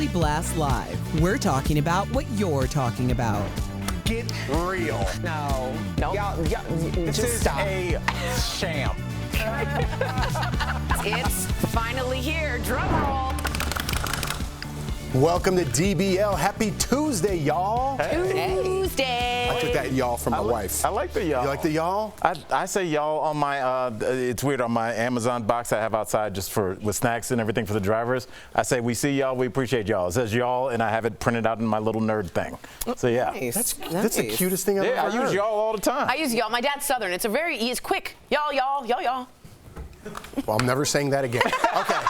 Daily Blast Live. We're talking about what you're talking about. Get real. No. Y'all, this just is stop. a sham. It's finally here. Drum roll. Welcome to DBL. Happy Tuesday, y'all. Tuesday. I took that y'all from my wife. I like the y'all. You like the y'all? I say y'all on my, it's weird, on my Amazon box I have outside just with snacks and everything for the drivers. I say, we see y'all, we appreciate y'all. It says y'all, and I have it printed out in my little nerd thing. So yeah. Nice. That's the cutest thing I've ever I heard. use y'all all the time. I use y'all. My dad's Southern. It's it's quick. Y'all. Well, I'm never saying that again. Okay.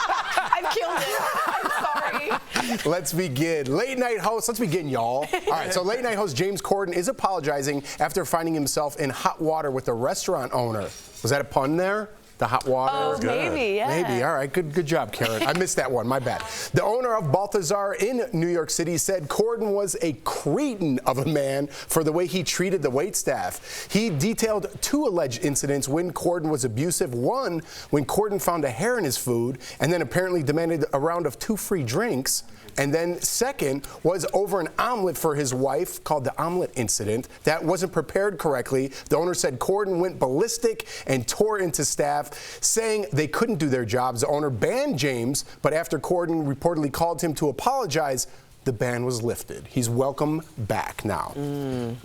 I've killed it. I'm sorry. Let's begin. Late night host, let's begin, y'all. All right, so late night host James Corden is apologizing after finding himself in hot water with a restaurant owner. Was that a pun there? The hot water? Oh, maybe, yeah. Maybe, all right, good job, Karen. I missed that one, my bad. The owner of Balthazar in New York City said Corden was a cretin of a man for the way he treated the waitstaff. He detailed 2 alleged incidents when Corden was abusive. One, when Corden found a hair in his food and then apparently demanded a round of 2 free drinks. And then second was over an omelet for his wife, called the omelet incident, that wasn't prepared correctly. The owner said Corden went ballistic and tore into staff, saying they couldn't do their jobs. The owner banned James, but after Corden reportedly called him to apologize, the ban was lifted. He's welcome back now.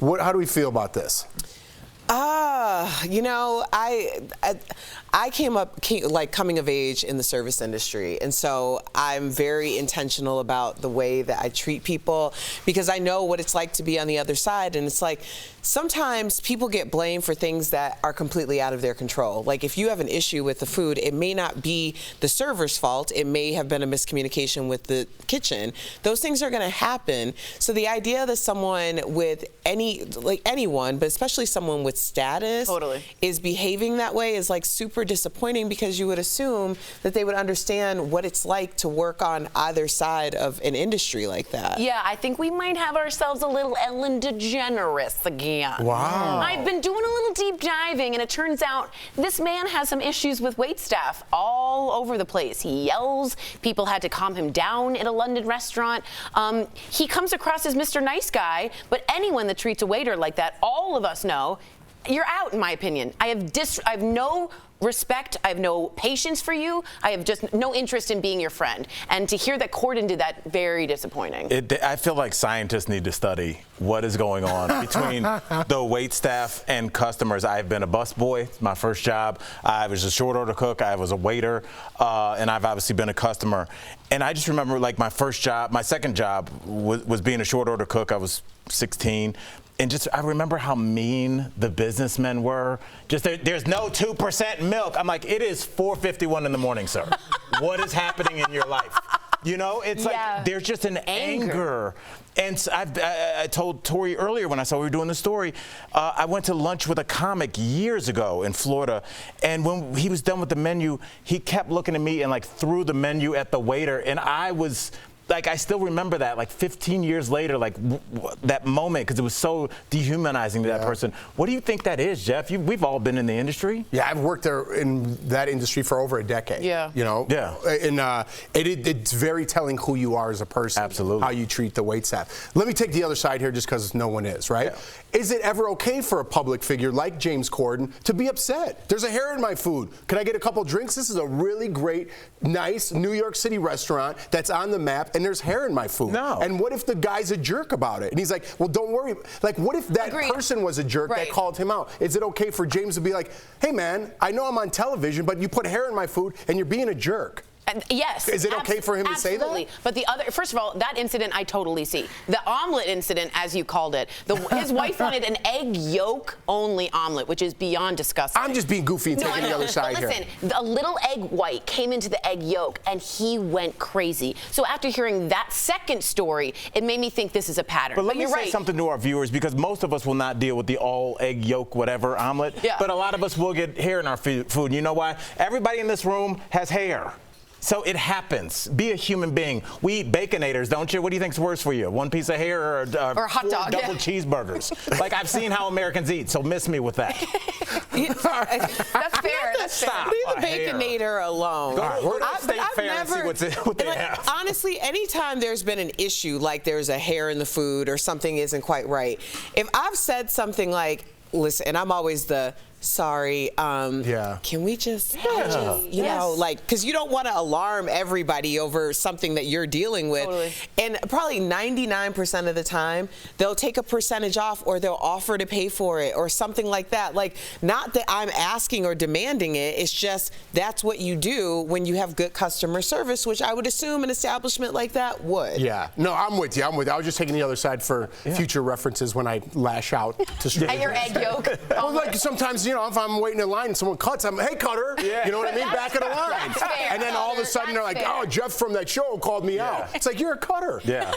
How do we feel about this? You know, I came coming of age in the service industry, and so I'm very intentional about the way that I treat people, because I know what it's like to be on the other side. And it's like sometimes people get blamed for things that are completely out of their control. Like if you have an issue with the food, it may not be the server's fault. It may have been a miscommunication with the kitchen. Those things are going to happen. So the idea that someone with anyone, but especially someone with status, Totally. is behaving that way is like super disappointing, because you would assume that they would understand what it's like to work on either side of an industry like that. Yeah, I think we might have ourselves a little Ellen DeGeneres again. Wow. I've been doing a little deep diving, and it turns out this man has some issues with waitstaff all over the place. He yells. People had to calm him down at a London restaurant. He comes across as Mr. Nice Guy, but anyone that treats a waiter like that, all of us know, you're out, in my opinion. I have no respect. I have no patience for you. I have just no interest in being your friend. And to hear that Corden did that, very disappointing. I feel like scientists need to study what is going on between the wait staff and customers. I've been a busboy, my first job. I was a short order cook. I was a waiter, and I've obviously been a customer. And I just remember, like, my second job was being a short order cook. I was 16. And I remember how mean the businessmen were. There's no 2% milk. I'm like, it is 4:51 in the morning, sir. What is happening in your life? You know, it's like there's just an anger. And so I told Tori earlier when I saw we were doing the story, I went to lunch with a comic years ago in Florida, and when he was done with the menu, he kept looking at me and like threw the menu at the waiter, and I was like, I still remember that, like 15 years later, like that moment, because it was so dehumanizing to that person. What do you think that is, Jeff? We've all been in the industry. Yeah, I've worked there in that industry for over a decade. Yeah. You know? Yeah. And it's very telling who you are as a person. Absolutely. How you treat the waitstaff. Let me take the other side here just because no one is, right? Yeah. Is it ever okay for a public figure like James Corden to be upset? There's a hair in my food. Can I get a couple drinks? This is a really great, nice New York City restaurant that's on the map, and there's hair in my food. No. And what if the guy's a jerk about it? And he's like, well, don't worry. Like, what if that person was a jerk that called him out? Is it okay for James to be like, hey, man, I know I'm on television, but you put hair in my food and you're being a jerk? Yes. Is it okay for him to say that? Absolutely. But first of all, that incident I totally see. The omelet incident, as you called it, his wife wanted an egg yolk only omelet, which is beyond disgusting. I'm just being goofy and taking the other side here. Listen, a little egg white came into the egg yolk, and he went crazy. So after hearing that second story, it made me think this is a pattern. But let me say something to our viewers, because most of us will not deal with the all egg yolk whatever omelet. Yeah. But a lot of us will get hair in our food. You know why? Everybody in this room has hair. So it happens. Be a human being. We eat Baconators, don't you? What do you think's worse for you? One piece of hair or a hot 4 dog, double cheeseburgers? Like, I've seen how Americans eat, so miss me with that. That's fair. That's fair. Stop. Leave the A hair. Baconator alone. Go to State Fair and see what they have. Honestly, anytime there's been an issue, like there's a hair in the food or something isn't quite right, if I've said something like, listen, and I'm always the, sorry, can we just, you know, like, because you don't want to alarm everybody over something that you're dealing with. Totally. And probably 99% of the time, they'll take a percentage off or they'll offer to pay for it or something like that. Like, not that I'm asking or demanding it, it's just that's what you do when you have good customer service, which I would assume an establishment like that would. Yeah, no, I'm with you. I was just taking the other side for future references when I lash out to strangers. At your egg yolk. Well, like sometimes, you know, if I'm waiting in line and someone cuts, I'm, hey, cutter. Yeah. You know what I mean? Back of the line. Fair. And then all of a sudden they're like, oh, Jeff from that show called me out. It's like, you're a cutter. Yeah.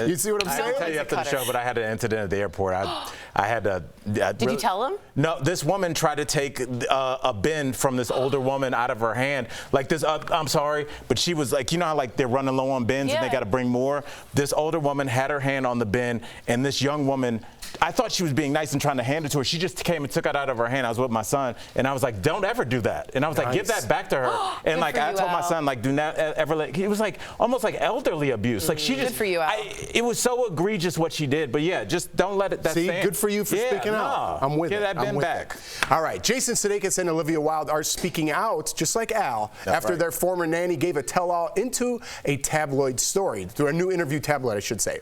You see what I'm I saying? didn't tell you after the show, but I had an incident at the airport. I had to. Did you tell him? No, this woman tried to take a bin from this older woman out of her hand. Like this, I'm sorry, but she was like, you know how like they're running low on bins and they got to bring more? This older woman had her hand on the bin, and this young woman, I thought she was being nice and trying to hand it to her. She just came and took it out of her hand. I was with my son, and I was like, don't ever do that. And I was like, give that back to her. And like, I told my son, like, do not ever let, it was like almost like elderly abuse. Like she just, good for you, Al. it was so egregious what she did. But yeah, just don't let it, See, good for you for speaking out. I'm with it. Get that bin back. All right, Jason Sudeikis and Olivia Wilde are speaking out, just like Al, after their former nanny gave a tell-all into a tabloid story, through a new interview tabloid, I should say.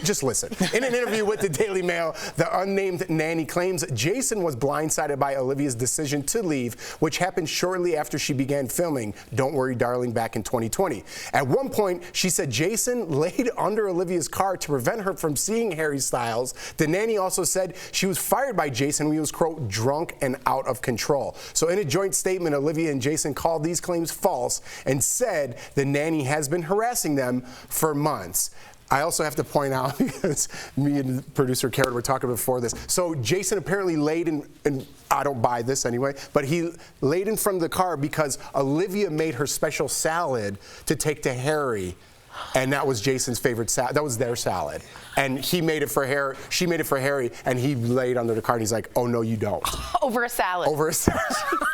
Just listen. In an interview with the Daily Mail, the unnamed nanny claims Jason was blindsided by Olivia's decision to leave, which happened shortly after she began filming Don't Worry Darling back in 2020. At one point, she said Jason laid under Olivia's car to prevent her from seeing Harry Styles. The nanny also said she was fired by Jason when he was, quote, drunk and out of control. So in a joint statement, Olivia and Jason called these claims false and said the nanny has been harassing them for months. I also have to point out, because me and producer Karen were talking before this, so Jason apparently laid in, and I don't buy this anyway, but he laid in front of the car because Olivia made her special salad to take to Harry, and that was Jason's favorite salad. That was their salad. And he made it for Harry, she made it for Harry, and he laid under the car, and he's like, oh, no, you don't. Over a salad. Over a salad.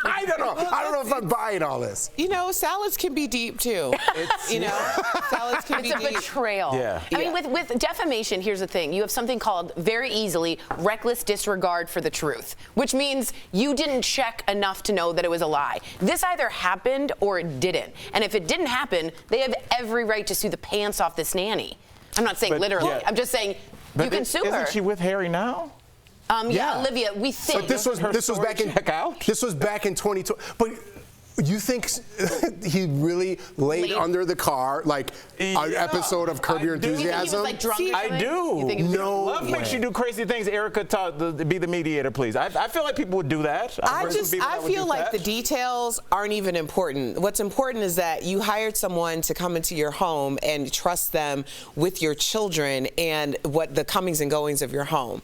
I don't know if I'm buying all this. You know, salads can be deep, too. You know, salads can be It's a deep. betrayal. Yeah. I mean, with defamation, here's the thing. You have something called, very easily, reckless disregard for the truth, which means you didn't check enough to know that it was a lie. This either happened or it didn't. And if it didn't happen, they have every right to sue the pants off this nanny. I'm not saying literally. I'm just saying you can sue her. Isn't she with Harry now? Yeah, Olivia, we think. But this was back in This was back in 2020. But you think he really laid under the car, like an episode of Curb Your Enthusiasm? He was like drunk or I something? do. You think he was No Love way. makes you do crazy things. Erica, be the mediator, please. I feel like people would do that. I feel like the details aren't even important. What's important is that you hired someone to come into your home and trust them with your children and what the comings and goings of your home.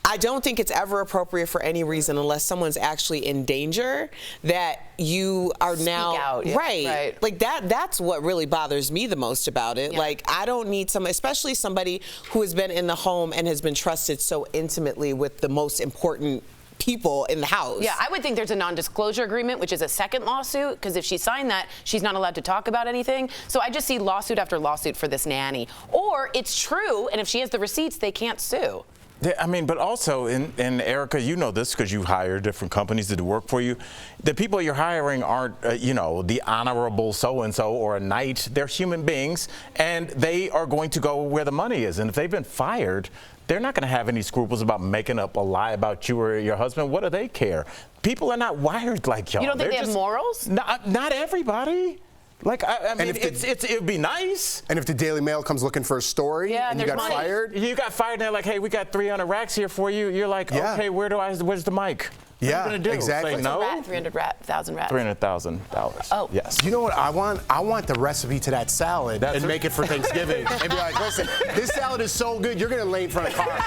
I don't think it's ever appropriate for any reason, unless someone's actually in danger, that you are now out. Yeah, right. Like that's what really bothers me the most about it. Yeah. Like, I don't need especially somebody who has been in the home and has been trusted so intimately with the most important people in the house. Yeah, I would think there's a non-disclosure agreement, which is a second lawsuit, because if she signed that, she's not allowed to talk about anything. So I just see lawsuit after lawsuit for this nanny. Or it's true, and if she has the receipts, they can't sue. Yeah, I mean, but also, and Erica, you know this because you hire different companies to do work for you. The people you're hiring aren't, you know, the honorable so-and-so or a knight. They're human beings, and they are going to go where the money is. And if they've been fired, they're not going to have any scruples about making up a lie about you or your husband. What do they care? People are not wired like y'all. You don't think they have morals? Not everybody. Like, I mean, it would be nice. And if the Daily Mail comes looking for a story and you got fired? You got fired and they're like, hey, we got 300 racks here for you. You're like, okay, where's the mic? What are you going to do? Exactly. Say no? 300,000 rats. $300,000. Oh. Yes. You know what I want? I want the recipe to that salad and make it for Thanksgiving. And be like, listen, this salad is so good, you're going to lay in front of cars.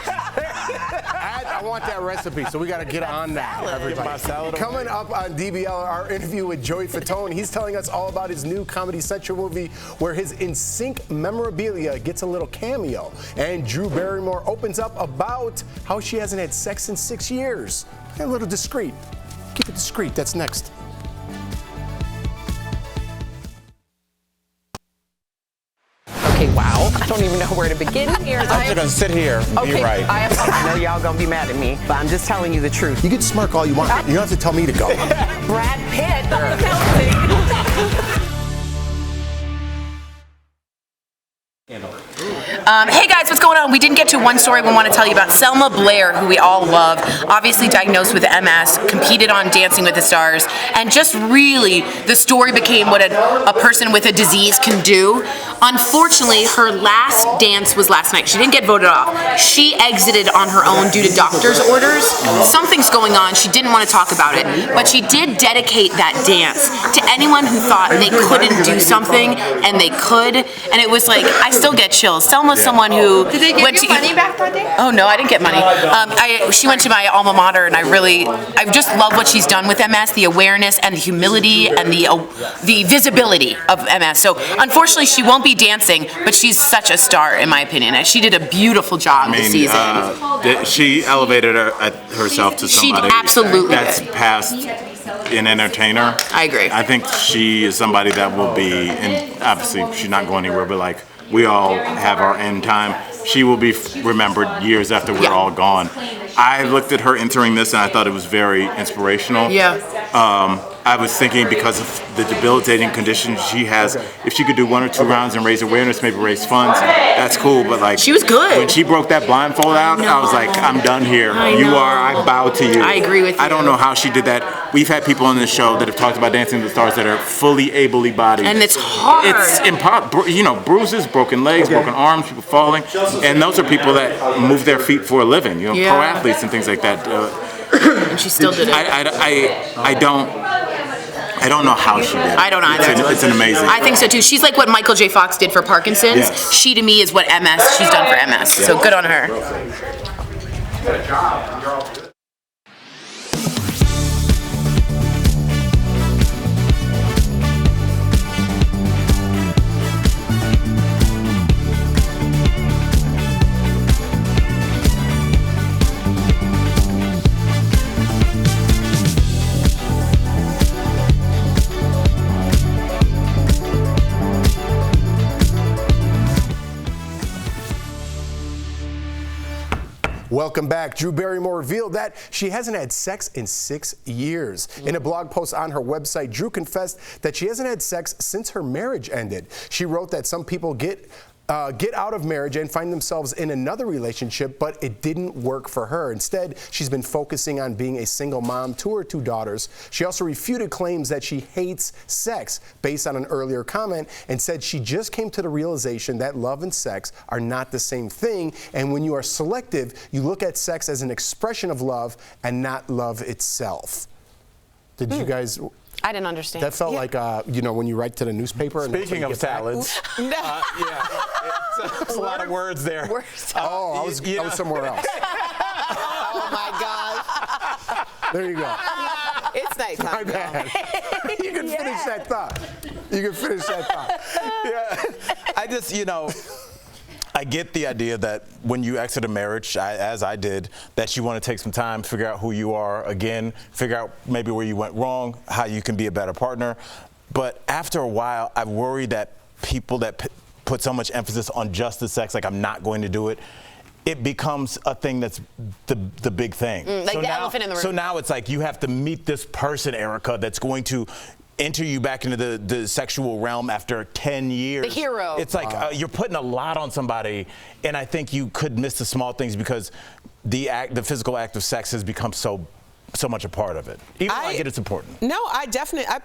want that recipe, so we got to get on that, everybody. Coming up on DBL, our interview with Joey Fatone. He's telling us all about his new Comedy Central movie where his NSYNC memorabilia gets a little cameo. And Drew Barrymore opens up about how she hasn't had sex in 6 years. A little discreet. Keep it discreet. That's next. Okay, wow. I don't even know where to begin here. I'm just gonna sit here and be right. I know y'all gonna be mad at me, but I'm just telling you the truth. You can smirk all you want. You don't have to tell me to go. Brad Pitt. Don't tell me. Hey guys, what's going on? We didn't get to one story we want to tell you about. Selma Blair, who we all love, obviously diagnosed with MS, competed on Dancing with the Stars, and just really the story became what a person with a disease can do. Unfortunately, her last dance was last night. She didn't get voted off. She exited on her own due to doctor's orders. Something's going on. She didn't want to talk about it, but she did dedicate that dance to anyone who thought they couldn't do something, and they could. And it was like, I still get chills. Selma's someone who Did they give you money back that day? Oh no, I didn't get money. She went to my alma mater, and I just love what she's done with MS, the awareness and the humility and the visibility of MS. So unfortunately, she won't be dancing, but she's such a star in my opinion, and she did a beautiful job this season. She elevated herself to somebody absolutely that's did. past an entertainer. I agree. I think she is somebody that will be, and obviously she's not going anywhere, but like we all have our end time. She will be remembered years after we're all gone. I looked at her entering this and I thought it was very inspirational. Yeah. I was thinking because of the debilitating condition she has, if she could do 1 or 2 rounds and raise awareness, maybe raise funds, that's cool. But like, she was good. When she broke that blindfold out, I was like, I'm done here. I bow to you. I agree with you. I don't know how she did that. We've had people on this show that have talked about Dancing with the Stars that are fully ably bodied. And it's hard. It's impossible. You know, bruises, broken legs, broken arms, people falling. And those are people that move their feet for a living, you know, pro athletes and things like that. And she still did it. I don't know how she did it. I don't either. It's an amazing. I think so too. She's like what Michael J. Fox did for Parkinson's. Yes. She to me is what she's done for MS. So good on her. Good job. You're all good. Welcome back. Drew Barrymore revealed that she hasn't had sex in 6 years. In a blog post on her website, Drew confessed that she hasn't had sex since her marriage ended. She wrote that some people get out of marriage and find themselves in another relationship, but it didn't work for her. Instead, she's been focusing on being a single mom to her 2 daughters. She also refuted claims that she hates sex based on an earlier comment and said she just came to the realization that love and sex are not the same thing. And when you are selective, you look at sex as an expression of love and not love itself. Did you guys... I didn't understand. That felt like, you know, when you write to the newspaper. Speaking of salads. It's a lot of words there. I was somewhere else. Oh my gosh. There you go. It's nighttime. My bad. You can finish that thought. I just, you know, I get the idea that when you exit a marriage, as I did, that you want to take some time, figure out who you are again, figure out maybe where you went wrong, how you can be a better partner. But after a while, I worry that people that put so much emphasis on just the sex, like I'm not going to do it, it becomes a thing that's the big thing. Like the elephant in the room. So now it's like you have to meet this person, Erica, that's going to enter you back into the sexual realm after 10 years. The hero. It's like you're putting a lot on somebody, and I think you could miss the small things because the physical act of sex has become so much a part of it. Even though I get it's important. No, I'm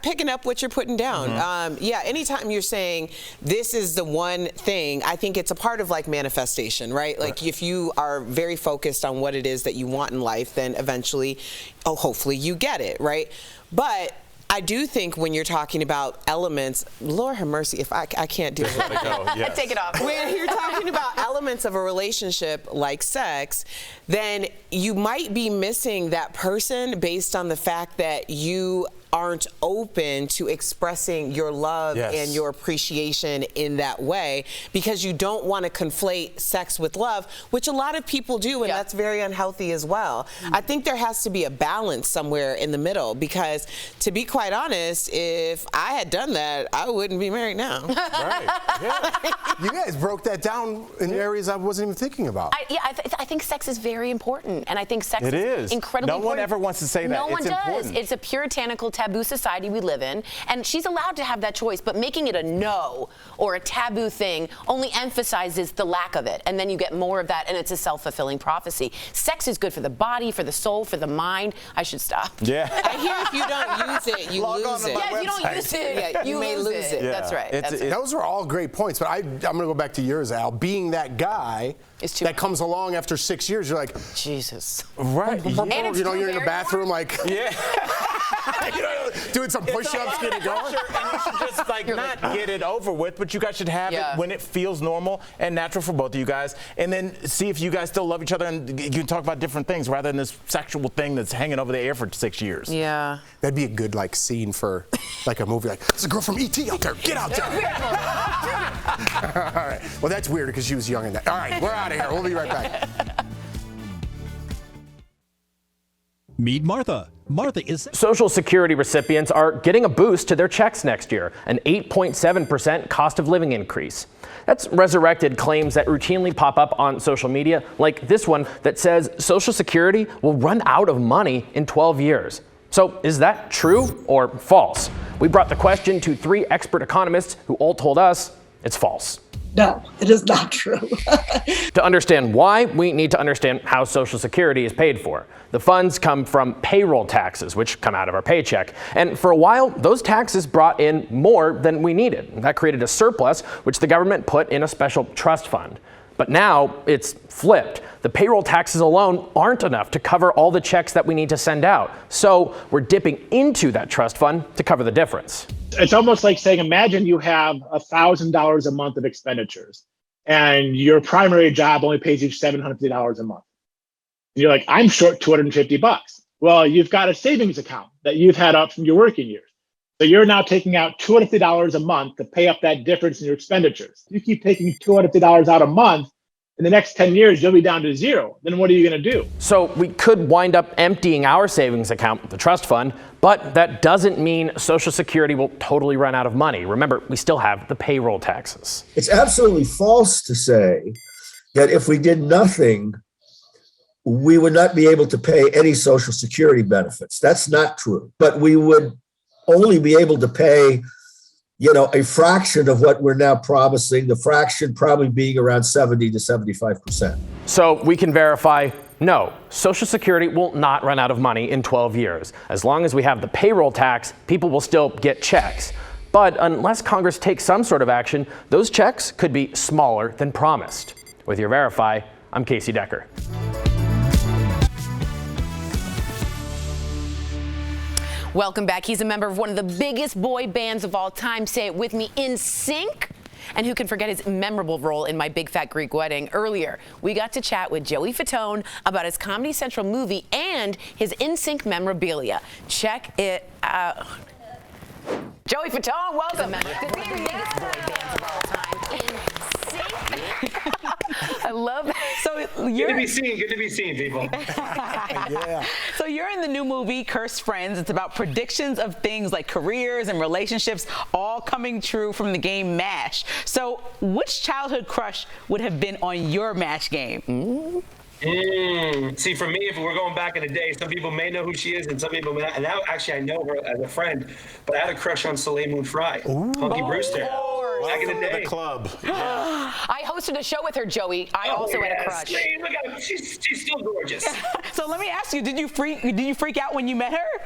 picking up what you're putting down. Yeah, anytime you're saying this is the one thing, I think it's a part of like manifestation, right? Like if you are very focused on what it is that you want in life, then eventually, hopefully you get it, right? But I do think when you're talking about elements, Lord have mercy, if I can't do it. Let it go. Yes. Take it off. When you're talking about elements of a relationship like sex, then you might be missing that person based on the fact that you aren't open to expressing your love and your appreciation in that way, because you don't want to conflate sex with love, which a lot of people do, and that's very unhealthy as well. I think there has to be a balance somewhere in the middle, because to be quite honest, if I had done that, I wouldn't be married now. Right. Yeah. You guys broke that down in areas I wasn't even thinking about. I think sex is very important, and I think sex is incredibly important. No one ever wants to say that. No one does. Important. It's a puritanical, taboo society we live in, and she's allowed to have that choice, but making it a no or a taboo thing only emphasizes the lack of it, and then you get more of that, and it's a self-fulfilling prophecy. Sex is good for the body, for the soul, for the mind. I should stop. Yeah. I hear if you don't use it, you lose it. Yeah, if you don't use it, you may lose it. Yeah. That's right. Those are all great points, but I'm going to go back to yours, Al. Being that guy that comes along after 6 years, you're like, Jesus. Right. You know, you're in the bathroom like, you know, doing some push-ups, getting going. And you should just not get it over with, but you guys should have it when it feels normal and natural for both of you guys, and then see if you guys still love each other and you can talk about different things rather than this sexual thing that's hanging over the air for 6 years. Yeah. That'd be a good scene for a movie. There's a girl from E.T. out there. Get out there. All right. Well, that's weird because she was young in that. All right, we're out of here. We'll be right back. Meet Martha. Martha is... Social Security recipients are getting a boost to their checks next year, an 8.7% cost of living increase. That's resurrected claims that routinely pop up on social media, like this one that says Social Security will run out of money in 12 years. So is that true or false? We brought the question to 3 expert economists who all told us it's false. No, it is not true. To understand why, we need to understand how Social Security is paid for. The funds come from payroll taxes, which come out of our paycheck. And for a while, those taxes brought in more than we needed. That created a surplus, which the government put in a special trust fund. But now it's flipped. The payroll taxes alone aren't enough to cover all the checks that we need to send out. So we're dipping into that trust fund to cover the difference. It's almost like saying, imagine you have $1,000 a month of expenditures and your primary job only pays you $750 a month. And you're like, I'm short $250. Well, you've got a savings account that you've had up from your working years. So you're now taking out $250 a month to pay up that difference in your expenditures. You keep taking $250 out a month, in the next 10 years, you'll be down to zero. Then what are you going to do? So we could wind up emptying our savings account, the trust fund, but that doesn't mean Social Security will totally run out of money. Remember, we still have the payroll taxes. It's absolutely false to say that if we did nothing, we would not be able to pay any Social Security benefits. That's not true. But we would only be able to pay a fraction of what we're now promising, the fraction probably being around 70 to 75%. So we can verify, no, Social Security will not run out of money in 12 years. As long as we have the payroll tax, people will still get checks. But unless Congress takes some sort of action, those checks could be smaller than promised. With your Verify, I'm Casey Decker. Welcome back. He's a member of one of the biggest boy bands of all time. Say it with me, NSYNC. And who can forget his memorable role in My Big Fat Greek Wedding? Earlier, we got to chat with Joey Fatone about his Comedy Central movie and his NSYNC memorabilia. Check it out. Joey Fatone, welcome. The biggest boy bands of all time, NSYNC. I love that. So good to be seen, people. Yeah. So you're in the new movie, Cursed Friends. It's about predictions of things like careers and relationships all coming true from the game MASH. So which childhood crush would have been on your MASH game? See, for me, if we're going back in the day, some people may know who she is and some people may not. And now, actually, I know her as a friend, but I had a crush on Soleil Moon Frye, Punky Brewster. Back in the day. The club. I hosted a show with her, Joey. I also had a crush. Man, look at her. She's still gorgeous. So let me ask you, did you freak out when you met her?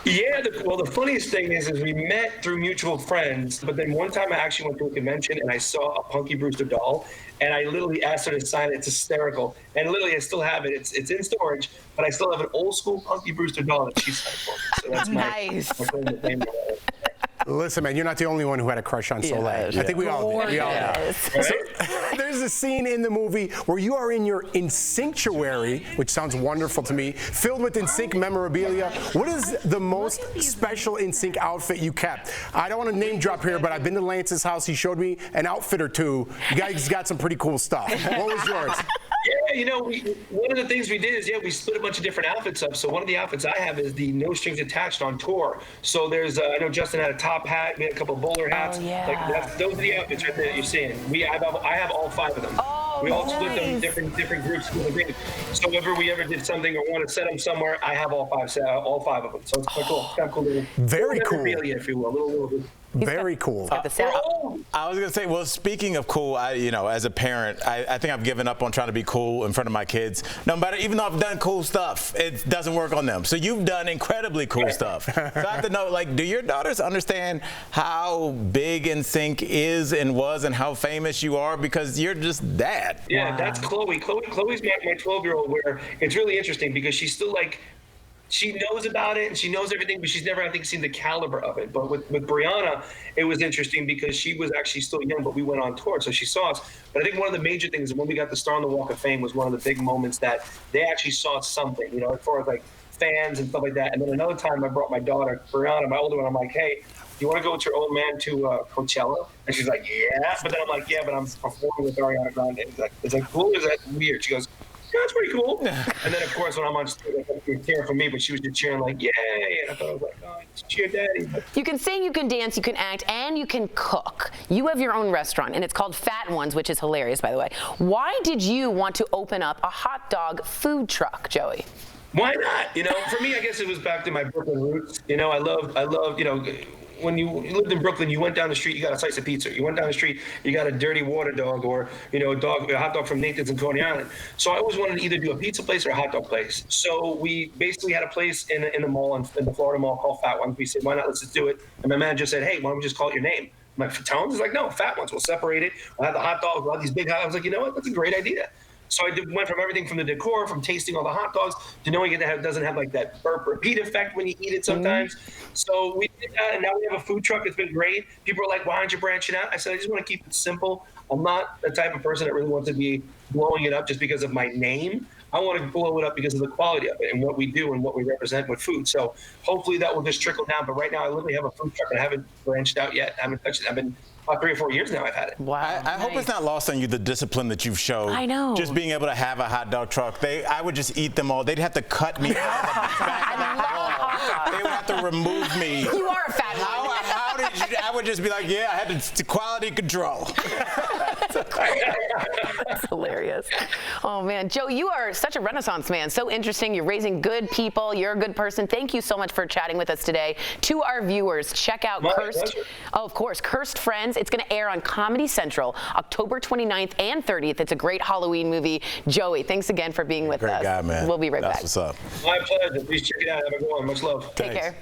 Yeah, well, the funniest thing is we met through mutual friends, but then one time I actually went to a convention and I saw a Punky Brewster doll, and I literally asked her to sign it. It's hysterical. And literally, I still have it. It's in storage, but I still have an old school Punky Brewster doll that she signed for me. So that's nice. my claim to fame. Listen, man, you're not the only one who had a crush on Soleil. I think we all did. We all did. So, there's a scene in the movie where you are in your InSynctuary, which sounds wonderful to me, filled with InSync memorabilia. What is the most special InSync outfit you kept? I don't want to name drop here, but I've been to Lance's house. He showed me an outfit or two. You guys got some pretty cool stuff. What was yours? Yeah, one of the things we did is, we split a bunch of different outfits up. So one of the outfits I have is the No Strings Attached on tour. So there's, I know Justin had a top hat. We had a couple of bowler hats. Oh, yeah. Those are the outfits right there that you're seeing. I have all 5 of them. Oh, we all nice. split them in different groups. So whenever we ever did something or want to set them somewhere, I have all 5 of them. So it's quite cool. It's kind of cool. Very cool. Memorabilia, if you will. A little Very cool. I was gonna say, well, speaking of cool, as a parent, I think I've given up on trying to be cool in front of my kids. No matter, even though I've done cool stuff, it doesn't work on them. So you've done incredibly cool stuff. So I have to know, do your daughters understand how big InSync is and was and how famous you are, because you're just that? Yeah, that's Chloe. Chloe's my 12-year-old, where it's really interesting because she's still she knows about it and she knows everything, but she's never, I think, seen the caliber of it. But with Brianna, it was interesting because she was actually still young, but we went on tour, so she saw us. But I think one of the major things when we got the Star on the Walk of Fame was one of the big moments that they actually saw something, as far as fans and stuff like that. And then another time I brought my daughter, Brianna, my older one, I'm like, hey, you want to go with your old man to Coachella? And she's like, yeah. But then I'm like, yeah, but I'm performing with Ariana Grande. Is that cool or is that weird? She goes, yeah, it's pretty cool. And then, of course, when I'm on stage, you're cheering for me, but she was just cheering yay. And I thought I was like, oh, it's cheer daddy. You can sing, you can dance, you can act, and you can cook. You have your own restaurant, and it's called Fat Ones, which is hilarious, by the way. Why did you want to open up a hot dog food truck, Joey? Why not? For me, I guess it was back to my Brooklyn roots. I love, when you lived in Brooklyn, you went down the street, you got a slice of pizza. You went down the street, you got a dirty water dog or, a hot dog from Nathan's in Coney Island. So I always wanted to either do a pizza place or a hot dog place. So we basically had a place in the mall, in the Florida mall called Fat Ones. We said, why not? Let's just do it. And my manager said, hey, why don't we just call it your name? I'm like, Fatone? He's like, no, Fat Ones. We'll separate it. We'll have the hot dogs. We'll have these big hot dogs. I was like, you know what? That's a great idea. So I went from everything from the decor, from tasting all the hot dogs, to knowing it doesn't have that burp repeat effect when you eat it sometimes. So we did that, and now we have a food truck. It's been great. People are like, why aren't you branching out? I said, I just want to keep it simple. I'm not the type of person that really wants to be blowing it up just because of my name. I want to blow it up because of the quality of it and what we do and what we represent with food. So hopefully that will just trickle down. But right now I literally have a food truck and I haven't branched out yet. I haven't touched it. I've been about 3 or 4 years now I've had it. Wow. I hope it's not lost on you, the discipline that you've showed. I know. Just being able to have a hot dog truck. I would just eat them all. They'd have to cut me out of the back of that wall. They would have to remove me. You are a fat one. How did you, I would just be like, yeah, I had the quality control. That's hilarious. Oh, man. Joe, you are such a Renaissance man. So interesting. You're raising good people. You're a good person. Thank you so much for chatting with us today. To our viewers, check out Cursed Friends. It's going to air on Comedy Central October 29th and 30th. It's a great Halloween movie. Joey, thanks again for being with us. Great guy, man. We'll be right back. That's what's up. My pleasure. Please check it out. Have a good one. Much love. Take care.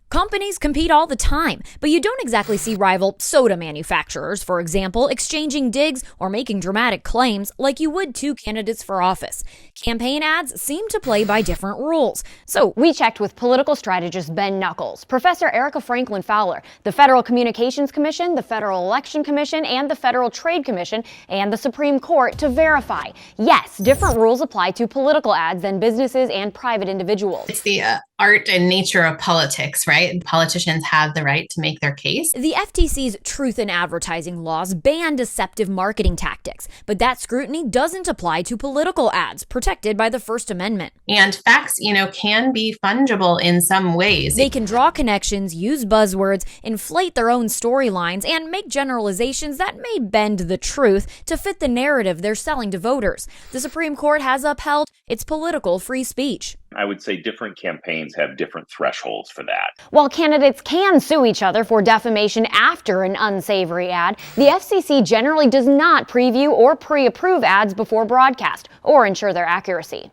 Companies compete all the time, but you don't exactly see rival soda manufacturers, for example, exchanging digs or making dramatic claims like you would two candidates for office. Campaign ads seem to play by different rules. So we checked with political strategist Ben Knuckles, Professor Erica Franklin Fowler, the Federal Communications Commission, the Federal Election Commission, and the Federal Trade Commission, and the Supreme Court to verify. Yes, different rules apply to political ads than businesses and private individuals. It's the art and nature of politics, right? Politicians have the right to make their case. The FTC's truth in advertising laws ban deceptive marketing tactics, but that scrutiny doesn't apply to political ads protected by the First Amendment. And facts, can be fungible in some ways. They can draw connections, use buzzwords, inflate their own storylines, and make generalizations that may bend the truth to fit the narrative they're selling to voters. The Supreme Court has upheld its political free speech. I would say different campaigns have different thresholds for that. While candidates can sue each other for defamation after an unsavory ad, the FCC generally does not preview or pre-approve ads before broadcast or ensure their accuracy.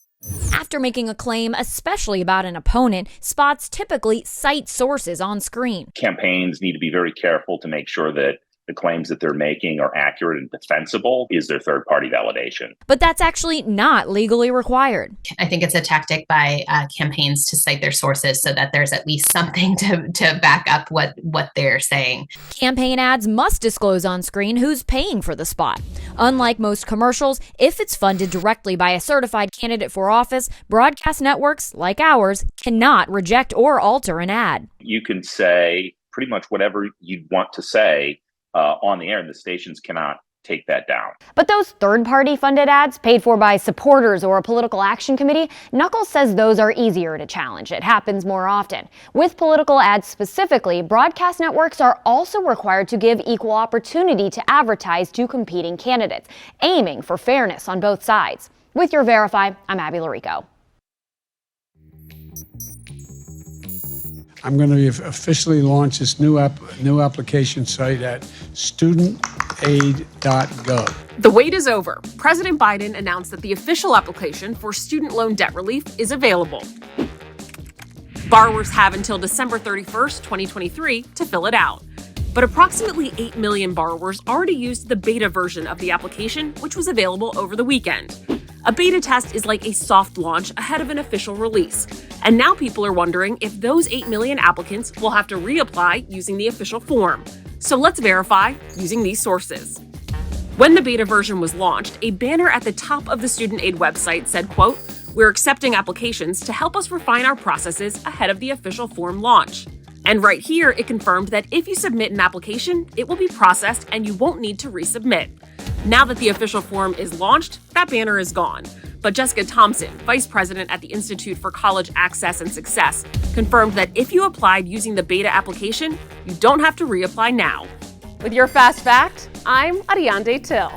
After making a claim, especially about an opponent, spots typically cite sources on screen. Campaigns need to be very careful to make sure that the claims that they're making are accurate and defensible is their third-party validation. But that's actually not legally required. I think it's a tactic by campaigns to cite their sources so that there's at least something to back up what they're saying. Campaign ads must disclose on screen who's paying for the spot. Unlike most commercials, if it's funded directly by a certified candidate for office, broadcast networks, like ours, cannot reject or alter an ad. You can say pretty much whatever you want to say on the air, and the stations cannot take that down. But those third-party funded ads paid for by supporters or a political action committee, Knuckles says those are easier to challenge. It happens more often. With political ads specifically, broadcast networks are also required to give equal opportunity to advertise to competing candidates, aiming for fairness on both sides. With your Verify, I'm Abby Larico. I'm going to officially launch this new application site at studentaid.gov. The wait is over. President Biden announced that the official application for student loan debt relief is available. Borrowers have until December 31st, 2023 to fill it out. But approximately 8 million borrowers already used the beta version of the application, which was available over the weekend. A beta test is like a soft launch ahead of an official release. And now people are wondering if those 8 million applicants will have to reapply using the official form. So let's verify using these sources. When the beta version was launched, a banner at the top of the student aid website said, quote, "We're accepting applications to help us refine our processes ahead of the official form launch." And right here, it confirmed that if you submit an application, it will be processed and you won't need to resubmit. Now that the official form is launched, that banner is gone. But Jessica Thompson, vice president at the Institute for College Access and Success, confirmed that if you applied using the beta application, you don't have to reapply now. With your Fast Fact, I'm Ariande Till.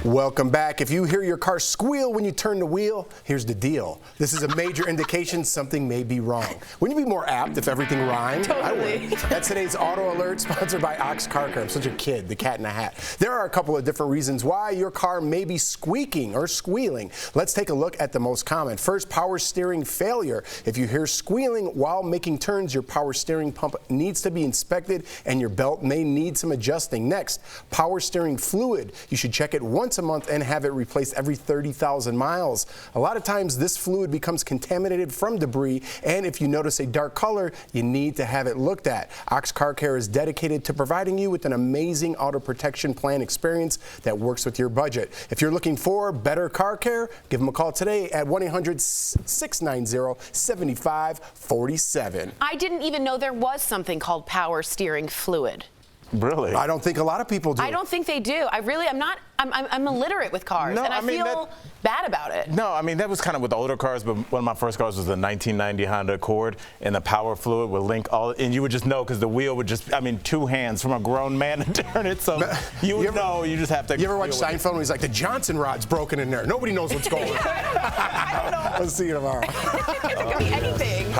Welcome back. If you hear your car squeal when you turn the wheel, here's the deal. This is a major indication something may be wrong. Wouldn't you be more apt if everything rhymed? Totally. I would. That's today's Auto Alert, sponsored by Ox Car Care. I'm such a kid, the cat in a hat. There are a couple of different reasons why your car may be squeaking or squealing. Let's take a look at the most common. First, power steering failure. If you hear squealing while making turns, your power steering pump needs to be inspected and your belt may need some adjusting. Next, power steering fluid. You should check it once a month and have it replaced every 30,000 miles. A lot of times this fluid becomes contaminated from debris, and if you notice a dark color, you need to have it looked at. Ox Car Care is dedicated to providing you with an amazing auto protection plan experience that works with your budget. If you're looking for better car care, give them a call today at 1-800-690-7547. I didn't even know there was something called power steering fluid. Really? I don't think a lot of people do. I don't think they do. I'm illiterate with cars, and I feel bad about it. No, I mean, that was kind of with the older cars, but one of my first cars was the 1990 Honda Accord, and the power fluid would link all, and you would just know because the wheel would just, I mean, 2 hands from a grown man to turn it, so you would know, you just have to. You ever watch Seinfeld when he's like, the Johnson rod's broken in there. Nobody knows what's going on. I don't know. We'll see you tomorrow. It could be anything.